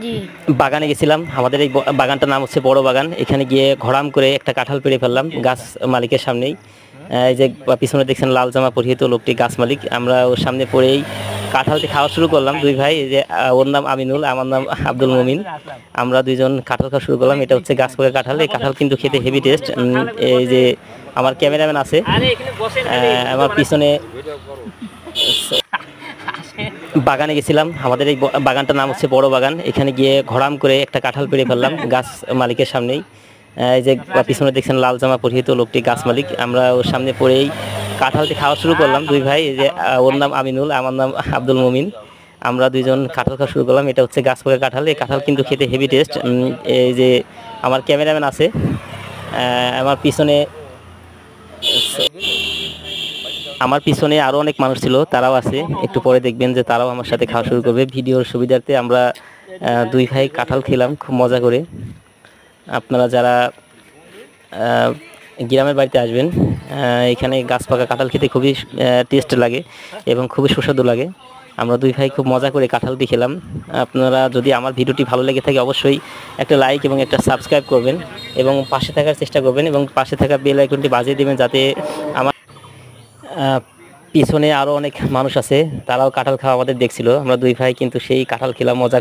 জি। বাগানে গেছিলাম। আমাদের এই বাগানটার নাম হচ্ছে বড় বাগান। এখানে গিয়ে ঘড়াম করে একটা কাঁঠাল পেড়ে ফেললাম গাছ মালিকের সামনেই। এই যে পিছনে দেখছেন লাল জামা পরিহিত লোকটি গাছ মালিক। আমরা ওর সামনে পড়েই কাঁঠালটি খাওয়া শুরু করলাম ২ ভাই। এই যে ওর নাম আমিনুল, আমার নাম আব্দুল মুমিন। আমরা ২ জন কাঁঠাল খাওয়া শুরু করলাম। এটা হচ্ছে গাছ পাকা কাঁঠাল। এই কাঁঠাল কিন্তু খেতে হেভি টেস্ট। এই যে আমার ক্যামেরাম্যান আছে। আমার পিছনে বাগানে গেছিলাম। আমাদের এই বাগানটার নাম হচ্ছে বড় বাগান। এখানে গিয়ে ঘড়াম করে একটা কাঁঠাল পেড়ে ফেললাম গাছ মালিকের সামনেই। এই যে পিছনে দেখছেন লাল জামা পরিহিত লোকটি গাছ মালিক। আমরা ওর সামনে পড়েই কাঁঠালটি খাওয়া শুরু করলাম ২ ভাই। এই যে ওর নাম আমিনুল, আমার নাম আব্দুল মুমিন। আমরা ২ জন কাঁঠাল খাওয়া শুরু করলাম। এটা হচ্ছে গাছ পাকা কাঁঠাল। এই কাঁঠাল কিন্তু খেতে হেভি টেস্ট। এই যে আমার ক্যামেরাম্যান আছে। আমার পিছনে আরো অনেক মানুষ ছিল, তারাও আছে। একটু পরে দেখবেন যে তারাও আমার সাথে খাওয়া শুরু করবে। ভিডিওর সুবিধার্থে আমরা ২ ভাই কাঁঠাল খেলাম খুব মজা করে। আপনারা যারা গ্রামের বাড়িতে আসবেন, এখানে গাছ পাকা কাঁঠাল খেতে খুবই টেস্ট লাগে এবং খুবই সুস্বাদু লাগে। আমরা ২ ভাই খুব মজা করে কাঁঠালটি খেলাম। আপনারা যদি আমার ভিডিওটি ভালো লেগে থাকে অবশ্যই একটা লাইক এবং একটা সাবস্ক্রাইব করবেন এবং পাশে থাকার চেষ্টা করবেন এবং পাশে থাকা বেল আইকনটি বাজিয়ে দেবেন যাতে আমার পিছনে আরো অনেক মানুষ আছে, তারাও কাঁঠাল খাওয়া আমাদের দেখছিল। আমরা ২ ভাই কিন্তু সেই কাঁঠাল খেলাম মজা